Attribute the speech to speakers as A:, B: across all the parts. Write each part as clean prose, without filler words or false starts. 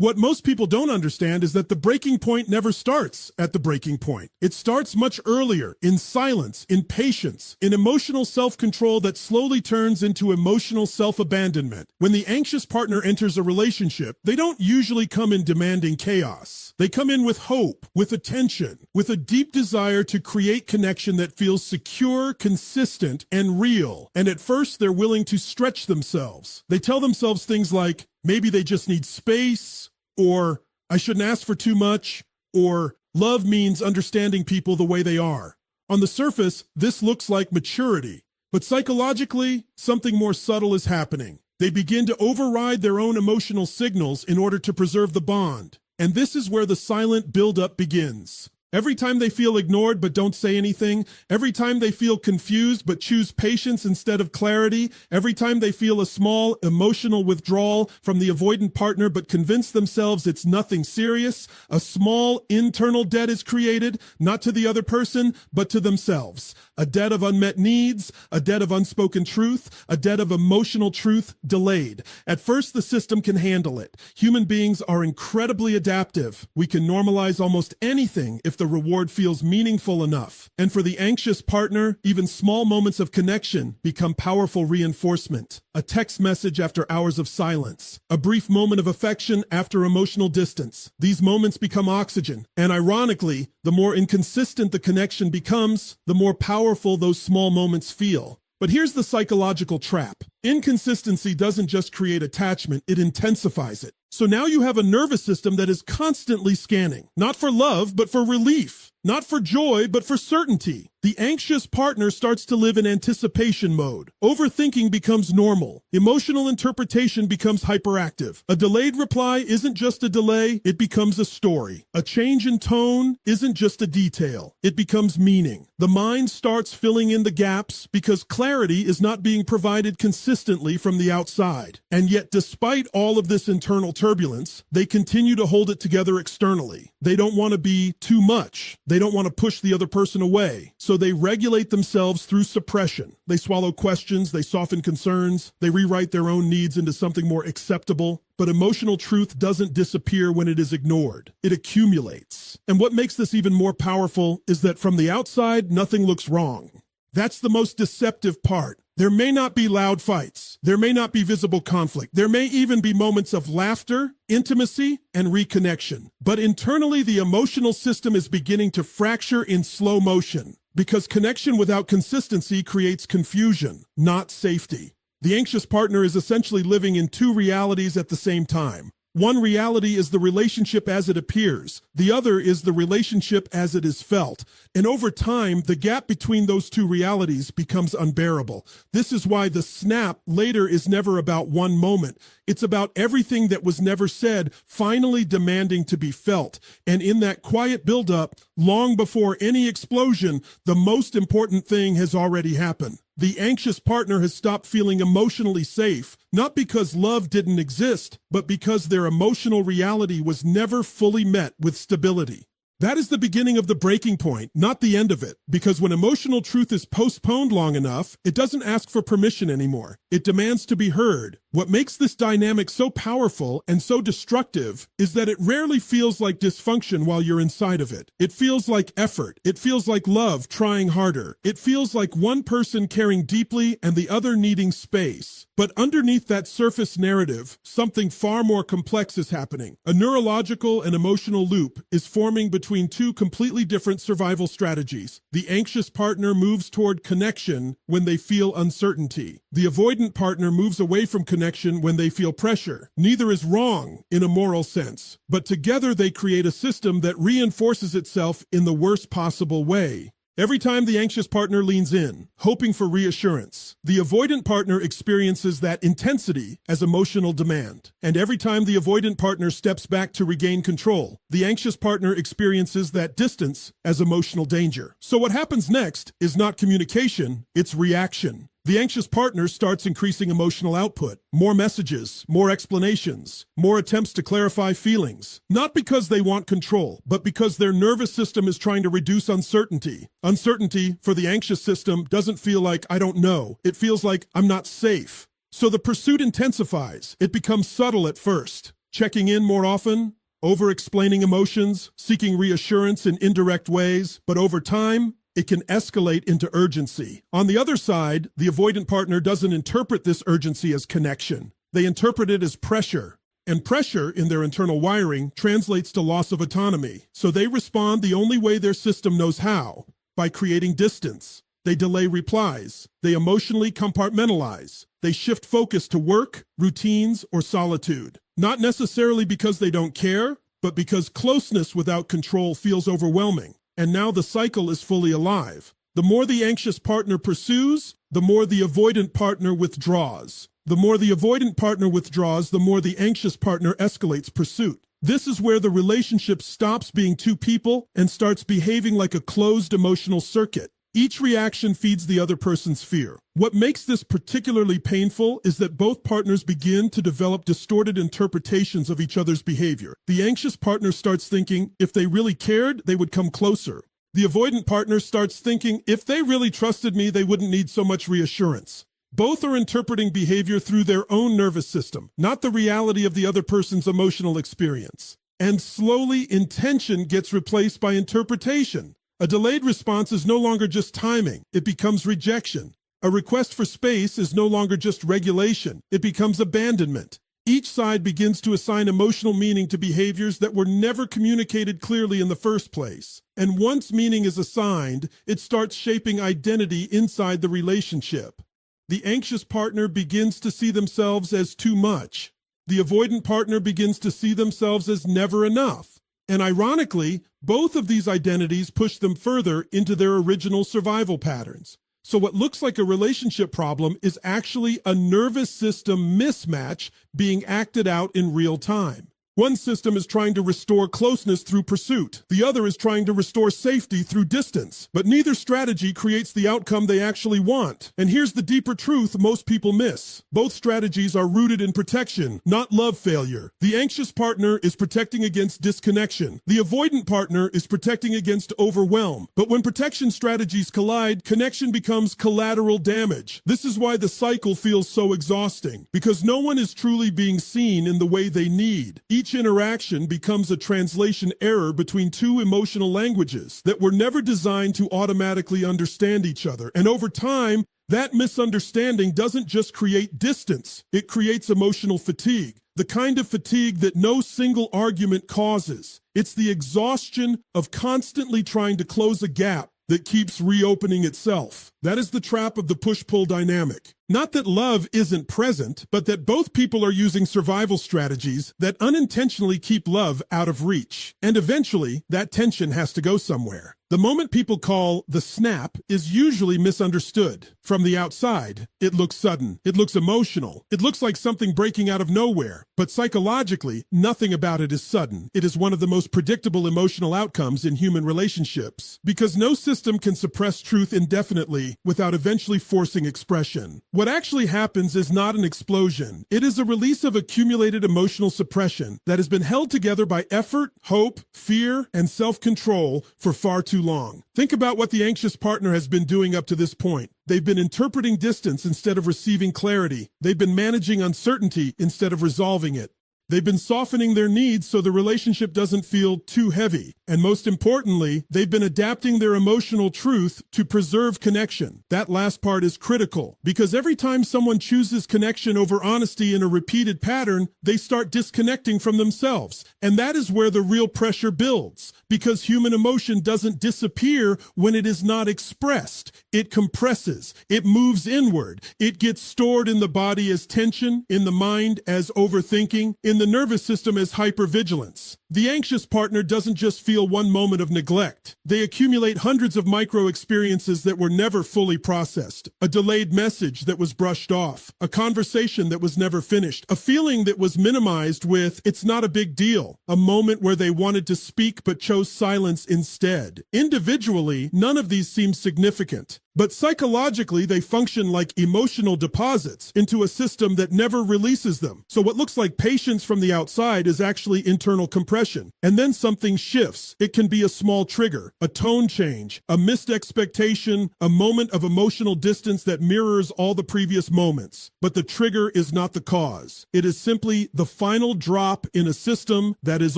A: What most people don't understand is that the breaking point never starts at the breaking point. It starts much earlier, in silence, in patience, in emotional self-control that slowly turns into emotional self-abandonment. When the anxious partner enters a relationship, they don't usually come in demanding chaos. They come in with hope, with attention, with a deep desire to create connection that feels secure, consistent, and real. And at first, they're willing to stretch themselves. They tell themselves things like, maybe they just need space, or I shouldn't ask for too much, or love means understanding people the way they are. On the surface, this looks like maturity, but psychologically, something more subtle is happening. They begin to override their own emotional signals in order to preserve the bond. And this is where the silent buildup begins. Every time they feel ignored but don't say anything, every time they feel confused but choose patience instead of clarity, every time they feel a small emotional withdrawal from the avoidant partner but convince themselves it's nothing serious, a small internal debt is created, not to the other person, but to themselves. A debt of unmet needs, a debt of unspoken truth, a debt of emotional truth delayed. At first, the system can handle it. Human beings are incredibly adaptive. We can normalize almost anything if the reward feels meaningful enough. And for the anxious partner, even small moments of connection become powerful reinforcement. A text message after hours of silence, a brief moment of affection after emotional distance. These moments become oxygen. And ironically, the more inconsistent the connection becomes, the more powerful those small moments feel. But here's the psychological trap. Inconsistency doesn't just create attachment, it intensifies it. So now you have a nervous system that is constantly scanning, not for love, but for relief, not for joy, but for certainty. The anxious partner starts to live in anticipation mode. Overthinking becomes normal. Emotional interpretation becomes hyperactive. A delayed reply isn't just a delay, it becomes a story. A change in tone isn't just a detail, it becomes meaning. The mind starts filling in the gaps because clarity is not being provided consistently from the outside. And yet, despite all of this internal turbulence, they continue to hold it together externally. They don't want to be too much. They don't want to push the other person away. So they regulate themselves through suppression. They swallow questions, they soften concerns, they rewrite their own needs into something more acceptable. But emotional truth doesn't disappear when it is ignored. It accumulates. And what makes this even more powerful is that from the outside, nothing looks wrong. That's the most deceptive part. There may not be loud fights. There may not be visible conflict. There may even be moments of laughter, intimacy, and reconnection. But internally, the emotional system is beginning to fracture in slow motion because connection without consistency creates confusion, not safety. The anxious partner is essentially living in two realities at the same time. One reality is the relationship as it appears. The other is the relationship as it is felt. And over time, the gap between those two realities becomes unbearable. This is why the snap later is never about one moment. It's about everything that was never said finally demanding to be felt. And in that quiet buildup, long before any explosion, the most important thing has already happened. The anxious partner has stopped feeling emotionally safe, not because love didn't exist, but because their emotional reality was never fully met with stability. That is the beginning of the breaking point, not the end of it, because when emotional truth is postponed long enough, it doesn't ask for permission anymore. It demands to be heard. What makes this dynamic so powerful and so destructive is that it rarely feels like dysfunction while you're inside of it. It feels like effort. It feels like love trying harder. It feels like one person caring deeply and the other needing space. But underneath that surface narrative, something far more complex is happening. A neurological and emotional loop is forming between two completely different survival strategies. The anxious partner moves toward connection when they feel uncertainty. The avoidant partner moves away from connection when they feel pressure. Neither is wrong in a moral sense, but together they create a system that reinforces itself in the worst possible way. Every time the anxious partner leans in, hoping for reassurance, the avoidant partner experiences that intensity as emotional demand. And every time the avoidant partner steps back to regain control, the anxious partner experiences that distance as emotional danger. So what happens next is not communication, it's reaction. The anxious partner starts increasing emotional output, more messages, more explanations, more attempts to clarify feelings, not because they want control, but because their nervous system is trying to reduce uncertainty. Uncertainty for the anxious system doesn't feel like I don't know. It feels like I'm not safe. So the pursuit intensifies. It becomes subtle at first. checking in more often, over-explaining emotions, seeking reassurance in indirect ways, but over time, it can escalate into urgency. On the other side, the avoidant partner doesn't interpret this urgency as connection. They interpret it as pressure. And pressure, in their internal wiring, translates to loss of autonomy. So they respond the only way their system knows how, by creating distance. They delay replies. They emotionally compartmentalize. They shift focus to work, routines, or solitude. Not necessarily because they don't care, but because closeness without control feels overwhelming. And now the cycle is fully alive. The more the anxious partner pursues, the more the avoidant partner withdraws. The more the avoidant partner withdraws, the more the anxious partner escalates pursuit. This is where the relationship stops being two people and starts behaving like a closed emotional circuit. Each reaction feeds the other person's fear. What makes this particularly painful is that both partners begin to develop distorted interpretations of each other's behavior. The anxious partner starts thinking, if they really cared, they would come closer. The avoidant partner starts thinking, if they really trusted me, they wouldn't need so much reassurance. Both are interpreting behavior through their own nervous system, not the reality of the other person's emotional experience. And slowly, intention gets replaced by interpretation. A delayed response is no longer just timing, it becomes rejection. A request for space is no longer just regulation, it becomes abandonment. Each side begins to assign emotional meaning to behaviors that were never communicated clearly in the first place. And once meaning is assigned, it starts shaping identity inside the relationship. The anxious partner begins to see themselves as too much. The avoidant partner begins to see themselves as never enough. And ironically, both of these identities push them further into their original survival patterns. So what looks like a relationship problem is actually a nervous system mismatch being acted out in real time. One system is trying to restore closeness through pursuit. The other is trying to restore safety through distance. But neither strategy creates the outcome they actually want. And here's the deeper truth most people miss. Both strategies are rooted in protection, not love failure. The anxious partner is protecting against disconnection. The avoidant partner is protecting against overwhelm. But when protection strategies collide, connection becomes collateral damage. This is why the cycle feels so exhausting, because no one is truly being seen in the way they need. Each interaction becomes a translation error between two emotional languages that were never designed to automatically understand each other. And over time, that misunderstanding doesn't just create distance, it creates emotional fatigue. The kind of fatigue that no single argument causes. It's the exhaustion of constantly trying to close a gap that keeps reopening itself. That is the trap of the push-pull dynamic. Not that love isn't present, but that both people are using survival strategies that unintentionally keep love out of reach. And eventually, that tension has to go somewhere. The moment people call the snap is usually misunderstood. From the outside, it looks sudden. It looks emotional. It looks like something breaking out of nowhere. But psychologically, nothing about it is sudden. It is one of the most predictable emotional outcomes in human relationships. Because no system can suppress truth indefinitely without eventually forcing expression. What actually happens is not an explosion. It is a release of accumulated emotional suppression that has been held together by effort, hope, fear, and self-control for far too long. Think about what the anxious partner has been doing up to this point. They've been interpreting distance instead of receiving clarity. They've been managing uncertainty instead of resolving it. They've been softening their needs so the relationship doesn't feel too heavy. And most importantly, they've been adapting their emotional truth to preserve connection. That last part is critical, because every time someone chooses connection over honesty in a repeated pattern, they start disconnecting from themselves. And that is where the real pressure builds, because human emotion doesn't disappear when it is not expressed. It compresses, it moves inward, it gets stored in the body as tension, in the mind as overthinking, in the nervous system as hypervigilance. The anxious partner doesn't just feel one moment of neglect. They accumulate hundreds of micro experiences that were never fully processed. A delayed message that was brushed off. A conversation that was never finished. A feeling that was minimized with, "It's not a big deal." A moment where they wanted to speak but chose silence instead. Individually, none of these seem significant. But psychologically, they function like emotional deposits into a system that never releases them. So what looks like patience from the outside is actually internal compression. suppression. And then something shifts. It can be a small trigger, a tone change, a missed expectation, a moment of emotional distance that mirrors all the previous moments. But the trigger is not the cause. It is simply the final drop in a system that is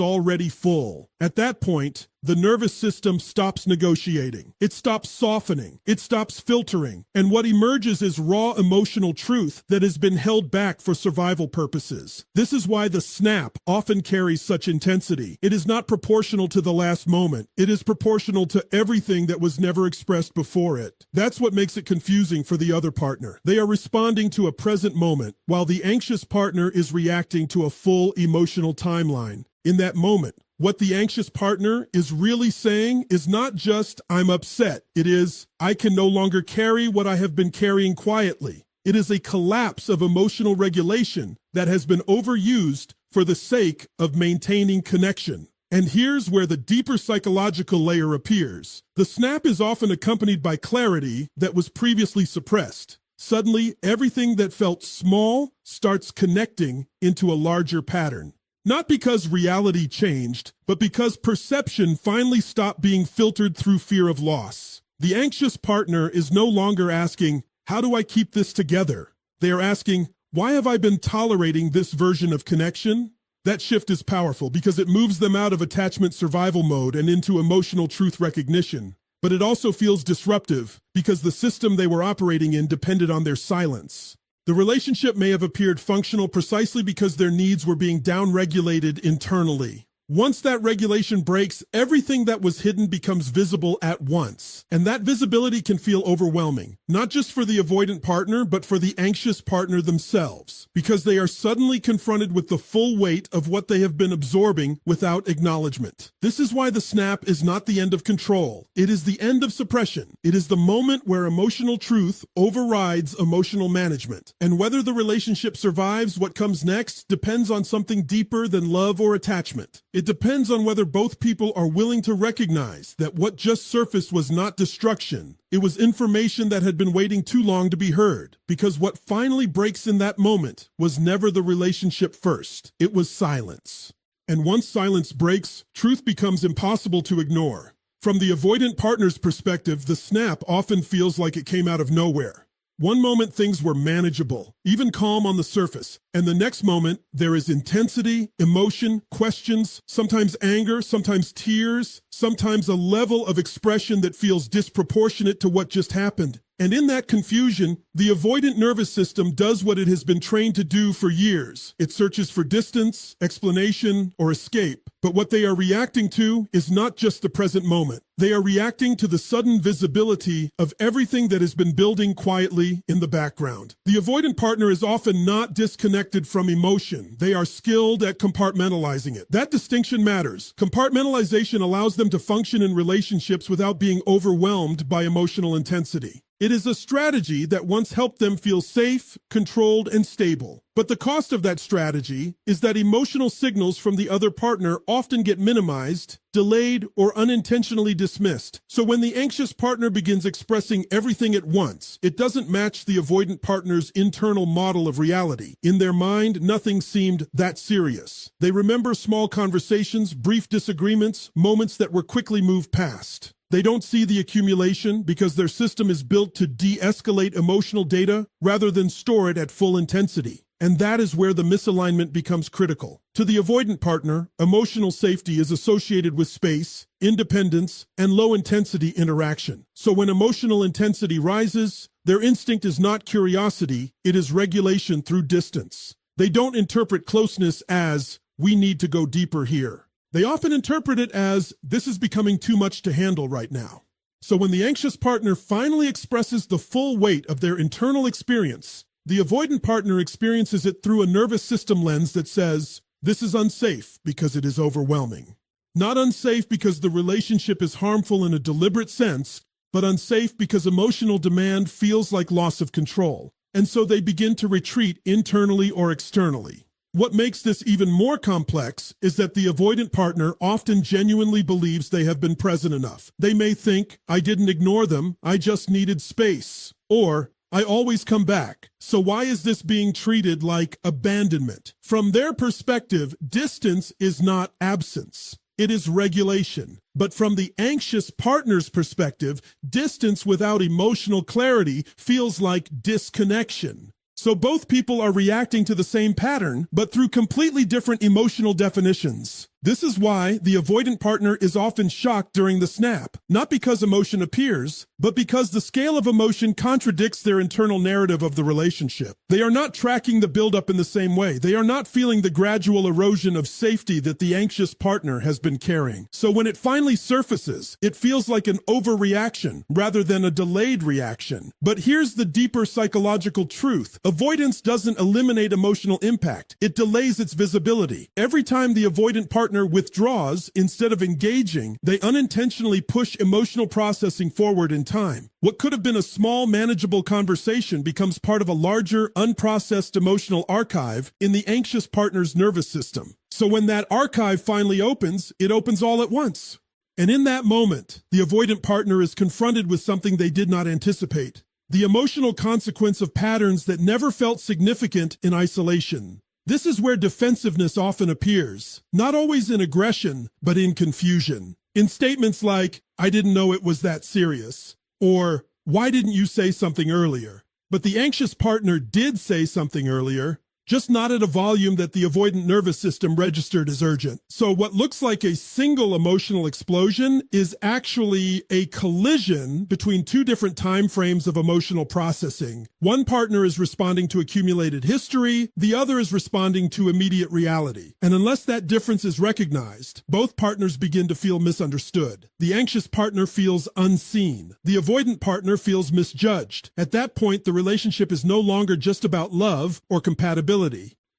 A: already full. At that point, the nervous system stops negotiating. It stops softening. It stops filtering. And what emerges is raw emotional truth that has been held back for survival purposes. This is why the snap often carries such intensity. It is not proportional to the last moment. It is proportional to everything that was never expressed before it. That's what makes it confusing for the other partner. They are responding to a present moment, while the anxious partner is reacting to a full emotional timeline. In that moment, what the anxious partner is really saying is not just, I'm upset. It is, I can no longer carry what I have been carrying quietly. It is a collapse of emotional regulation that has been overused for the sake of maintaining connection. And here's where the deeper psychological layer appears. The snap is often accompanied by clarity that was previously suppressed. Suddenly, everything that felt small starts connecting into a larger pattern. Not because reality changed, but because perception finally stopped being filtered through fear of loss. The anxious partner is no longer asking, how do I keep this together? They are asking, why have I been tolerating this version of connection? That shift is powerful because it moves them out of attachment survival mode and into emotional truth recognition. But it also feels disruptive because the system they were operating in depended on their silence. The relationship may have appeared functional precisely because their needs were being downregulated internally. Once that regulation breaks, everything that was hidden becomes visible at once. And that visibility can feel overwhelming, not just for the avoidant partner, but for the anxious partner themselves, because they are suddenly confronted with the full weight of what they have been absorbing without acknowledgement. This is why the snap is not the end of control. It is the end of suppression. It is the moment where emotional truth overrides emotional management. And whether the relationship survives, what comes next depends on something deeper than love or attachment. It depends on whether both people are willing to recognize that what just surfaced was not destruction. It was information that had been waiting too long to be heard, because what finally breaks in that moment was never the relationship first. It was silence. And once silence breaks, truth becomes impossible to ignore. From the avoidant partner's perspective, the snap often feels like it came out of nowhere. One moment things were manageable, even calm on the surface, and the next moment there is intensity, emotion, questions, sometimes anger, sometimes tears, sometimes a level of expression that feels disproportionate to what just happened. And in that confusion, the avoidant nervous system does what it has been trained to do for years. It searches for distance, explanation, or escape. But what they are reacting to is not just the present moment. They are reacting to the sudden visibility of everything that has been building quietly in the background. The avoidant partner is often not disconnected from emotion. They are skilled at compartmentalizing it. That distinction matters. Compartmentalization allows them to function in relationships without being overwhelmed by emotional intensity. It is a strategy that once helped them feel safe, controlled, and stable. But the cost of that strategy is that emotional signals from the other partner often get minimized, delayed, or unintentionally dismissed. So when the anxious partner begins expressing everything at once, it doesn't match the avoidant partner's internal model of reality. In their mind, nothing seemed that serious. They remember small conversations, brief disagreements, moments that were quickly moved past. They don't see the accumulation because their system is built to de-escalate emotional data rather than store it at full intensity. And that is where the misalignment becomes critical. To the avoidant partner, emotional safety is associated with space, independence, and low-intensity interaction. So when emotional intensity rises, their instinct is not curiosity, it is regulation through distance. They don't interpret closeness as, we need to go deeper here. They often interpret it as, this is becoming too much to handle right now. So when the anxious partner finally expresses the full weight of their internal experience, the avoidant partner experiences it through a nervous system lens that says, this is unsafe because it is overwhelming. Not unsafe because the relationship is harmful in a deliberate sense, but unsafe because emotional demand feels like loss of control. And so they begin to retreat internally or externally. What makes this even more complex is that the avoidant partner often genuinely believes they have been present enough. They may think, I didn't ignore them, I just needed space. Or, I always come back. So why is this being treated like abandonment? From their perspective, distance is not absence. It is regulation. But from the anxious partner's perspective, distance without emotional clarity feels like disconnection. So both people are reacting to the same pattern, but through completely different emotional definitions. This is why the avoidant partner is often shocked during the snap, not because emotion appears, but because the scale of emotion contradicts their internal narrative of the relationship. They are not tracking the buildup in the same way. They are not feeling the gradual erosion of safety that the anxious partner has been carrying. So when it finally surfaces, it feels like an overreaction rather than a delayed reaction. But here's the deeper psychological truth. Avoidance doesn't eliminate emotional impact. It delays its visibility. Every time the avoidant partner withdraws instead of engaging, they unintentionally push emotional processing forward in time. What could have been a small, manageable conversation becomes part of a larger, unprocessed emotional archive in the anxious partner's nervous system. So when that archive finally opens, it opens all at once. And in that moment, the avoidant partner is confronted with something they did not anticipate: the emotional consequence of patterns that never felt significant in isolation. This is where defensiveness often appears, not always in aggression, but in confusion. In statements like, "I didn't know it was that serious," or "Why didn't you say something earlier?" But the anxious partner did say something earlier, just not at a volume that the avoidant nervous system registered as urgent. So what looks like a single emotional explosion is actually a collision between two different time frames of emotional processing. One partner is responding to accumulated history, the other is responding to immediate reality. And unless that difference is recognized, both partners begin to feel misunderstood. The anxious partner feels unseen. The avoidant partner feels misjudged. At that point, the relationship is no longer just about love or compatibility.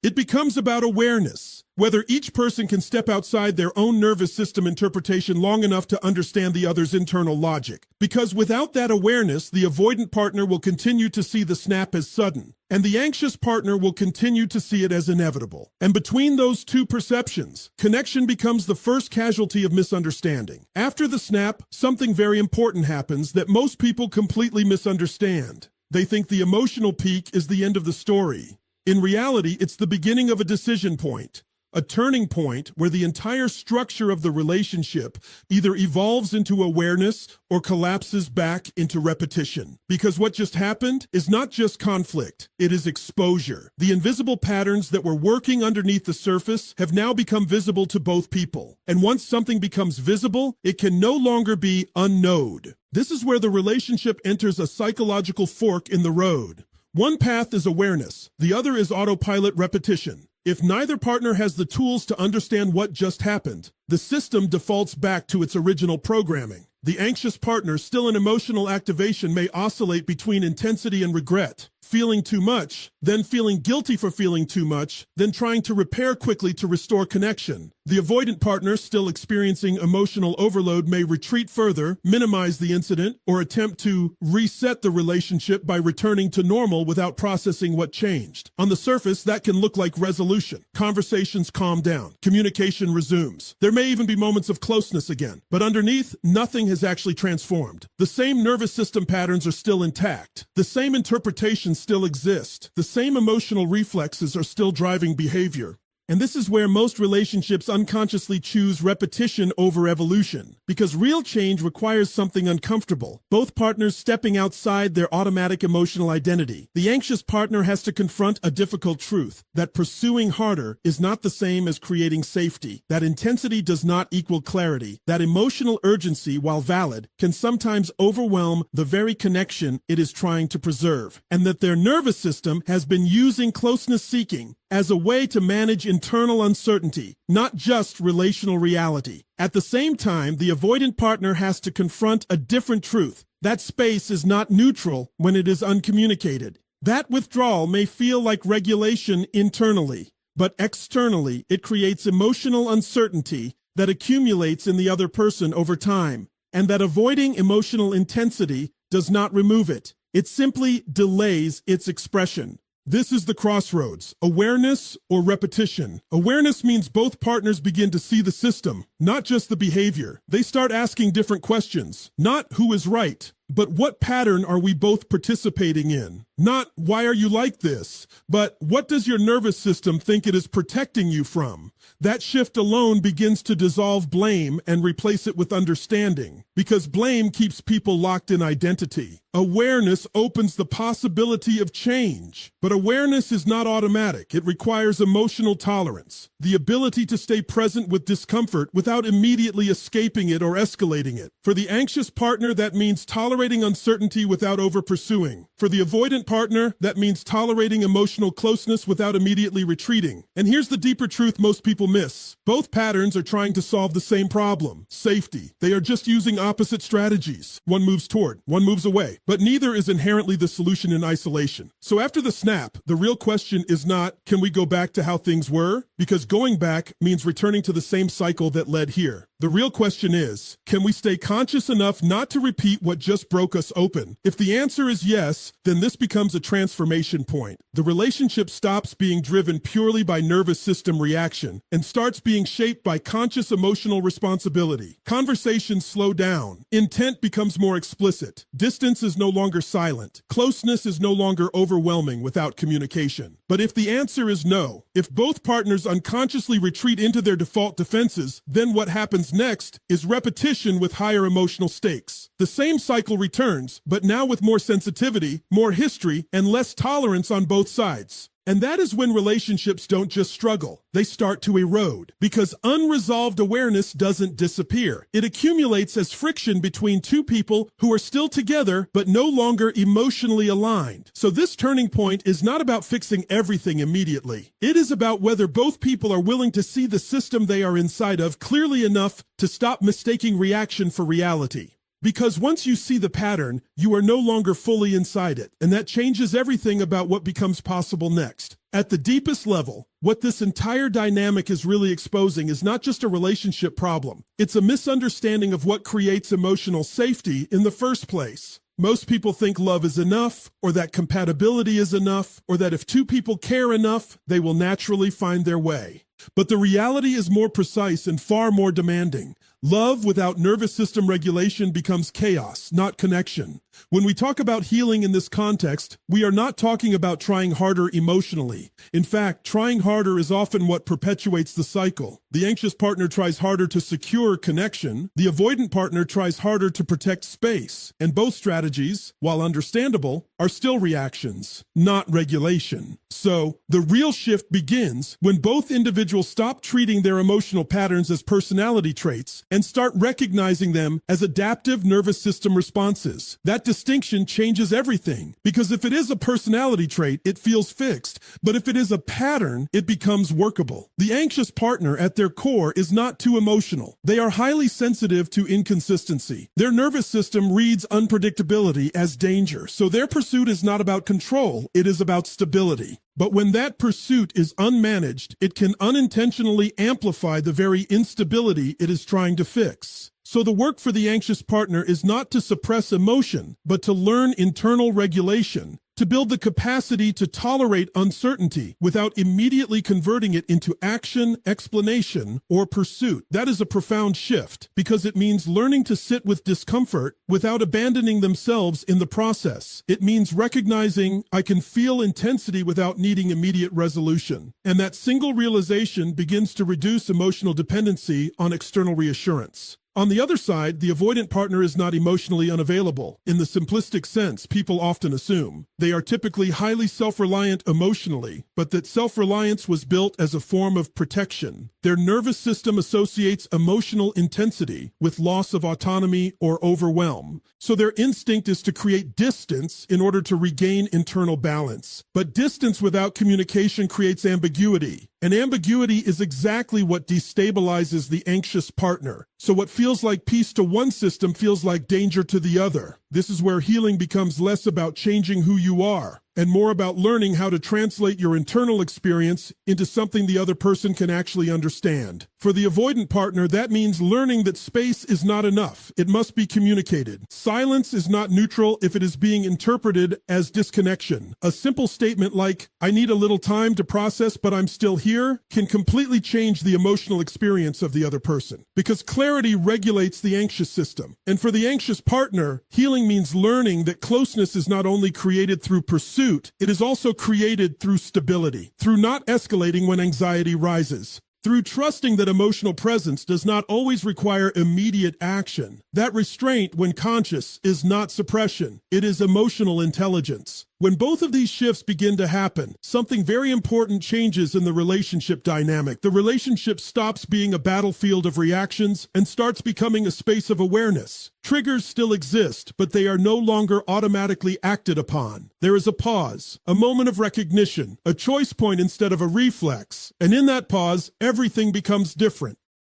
A: It becomes about awareness, whether each person can step outside their own nervous system interpretation long enough to understand the other's internal logic. Because without that awareness, the avoidant partner will continue to see the snap as sudden, and the anxious partner will continue to see it as inevitable. And between those two perceptions, connection becomes the first casualty of misunderstanding. After the snap, something very important happens that most people completely misunderstand. They think the emotional peak is the end of the story. In reality, it's the beginning of a decision point, a turning point where the entire structure of the relationship either evolves into awareness or collapses back into repetition. Because what just happened is not just conflict, it is exposure. The invisible patterns that were working underneath the surface have now become visible to both people. And once something becomes visible, it can no longer be unknowed. This is where the relationship enters a psychological fork in the road. One path is awareness, the other is autopilot repetition. If neither partner has the tools to understand what just happened, the system defaults back to its original programming. The anxious partner, still in emotional activation, may oscillate between intensity and regret, feeling too much, then feeling guilty for feeling too much, then trying to repair quickly to restore connection. The avoidant partner, still experiencing emotional overload, may retreat further, minimize the incident, or attempt to reset the relationship by returning to normal without processing what changed. On the surface, that can look like resolution. Conversations calm down. Communication resumes. There may even be moments of closeness again. But underneath, nothing has actually transformed. The same nervous system patterns are still intact. The same interpretations still exist. The same emotional reflexes are still driving behavior. And this is where most relationships unconsciously choose repetition over evolution, because real change requires something uncomfortable, both partners stepping outside their automatic emotional identity. The anxious partner has to confront a difficult truth, that pursuing harder is not the same as creating safety, that intensity does not equal clarity, that emotional urgency, while valid, can sometimes overwhelm the very connection it is trying to preserve, and that their nervous system has been using closeness seeking as a way to manage internal uncertainty, not just relational reality. At the same time, the avoidant partner has to confront a different truth. That space is not neutral when it is uncommunicated. That withdrawal may feel like regulation internally, but externally it creates emotional uncertainty that accumulates in the other person over time, and that avoiding emotional intensity does not remove it. It simply delays its expression. This is the crossroads, awareness or repetition. Awareness means both partners begin to see the system, not just the behavior. They start asking different questions, not who is right, But what pattern are we both participating in? Not why are you like this, but what does your nervous system think it is protecting you from? That shift alone begins to dissolve blame and replace it with understanding, because blame keeps people locked in identity. Awareness opens the possibility of change, but awareness is not automatic. It requires emotional tolerance, the ability to stay present with discomfort without immediately escaping it or escalating it. For the anxious partner, that means tolerating uncertainty without over-pursuing. For the avoidant partner, that means tolerating emotional closeness without immediately retreating. And here's the deeper truth most people miss. Both patterns are trying to solve the same problem, safety. They are just using opposite strategies. One moves toward, one moves away. But neither is inherently the solution in isolation. So after the snap, the real question is not, can we go back to how things were? Because going back means returning to the same cycle that led here. The real question is, can we stay conscious enough not to repeat what just broke us open? If the answer is yes, then this becomes a transformation point. The relationship stops being driven purely by nervous system reaction and starts being shaped by conscious emotional responsibility. Conversations slow down. Intent becomes more explicit. Distance is no longer silent. Closeness is no longer overwhelming without communication. But if the answer is no, if both partners unconsciously retreat into their default defenses, then what happens next is repetition with higher emotional stakes. The same cycle returns, but now with more sensitivity, more history, and less tolerance on both sides. And that is when relationships don't just struggle, they start to erode. Because unresolved awareness doesn't disappear. It accumulates as friction between two people who are still together but no longer emotionally aligned. So this turning point is not about fixing everything immediately. It is about whether both people are willing to see the system they are inside of clearly enough to stop mistaking reaction for reality. Because once you see the pattern, you are no longer fully inside it, and that changes everything about what becomes possible next. At the deepest level, what this entire dynamic is really exposing is not just a relationship problem. It's a misunderstanding of what creates emotional safety in the first place. Most people think love is enough, or that compatibility is enough, or that if two people care enough, they will naturally find their way. But the reality is more precise and far more demanding. Love without nervous system regulation becomes chaos, not connection. When we talk about healing in this context, we are not talking about trying harder emotionally. In fact, trying harder is often what perpetuates the cycle. The anxious partner tries harder to secure connection. The avoidant partner tries harder to protect space. And both strategies, while understandable, are still reactions, not regulation. So, the real shift begins when both individuals stop treating their emotional patterns as personality traits and start recognizing them as adaptive nervous system responses. That distinction changes everything, because if it is a personality trait, it feels fixed, but if it is a pattern, it becomes workable. The anxious partner at their core is not too emotional. They are highly sensitive to inconsistency. Their nervous system reads unpredictability as danger, so their pursuit is not about control, it is about stability. But when that pursuit is unmanaged, it can unintentionally amplify the very instability it is trying to fix. So the work for the anxious partner is not to suppress emotion, but to learn internal regulation, to build the capacity to tolerate uncertainty without immediately converting it into action, explanation, or pursuit. That is a profound shift, because it means learning to sit with discomfort without abandoning themselves in the process. It means recognizing I can feel intensity without needing immediate resolution. And that single realization begins to reduce emotional dependency on external reassurance. On the other side, the avoidant partner is not emotionally unavailable. In the simplistic sense people often assume, they are typically highly self-reliant emotionally, but that self-reliance was built as a form of protection. Their nervous system associates emotional intensity with loss of autonomy or overwhelm. So their instinct is to create distance in order to regain internal balance. But distance without communication creates ambiguity. And ambiguity is exactly what destabilizes the anxious partner. So what feels like peace to one system feels like danger to the other. This is where healing becomes less about changing who you are and more about learning how to translate your internal experience into something the other person can actually understand. For the avoidant partner, that means learning that space is not enough. It must be communicated. Silence is not neutral if it is being interpreted as disconnection. A simple statement like, I need a little time to process, but I'm still here, can completely change the emotional experience of the other person. Because clarity regulates the anxious system. And for the anxious partner, healing Trusting means learning that closeness is not only created through pursuit, it is also created through stability, through not escalating when anxiety rises, through trusting that emotional presence does not always require immediate action. That restraint, when conscious, is not suppression. It is emotional intelligence. When both of these shifts begin to happen, something very important changes in the relationship dynamic. The relationship stops being a battlefield of reactions and starts becoming a space of awareness. Triggers still exist, but they are no longer automatically acted upon. There is a pause, a moment of recognition, a choice point instead of a reflex. And in that pause, everything becomes different.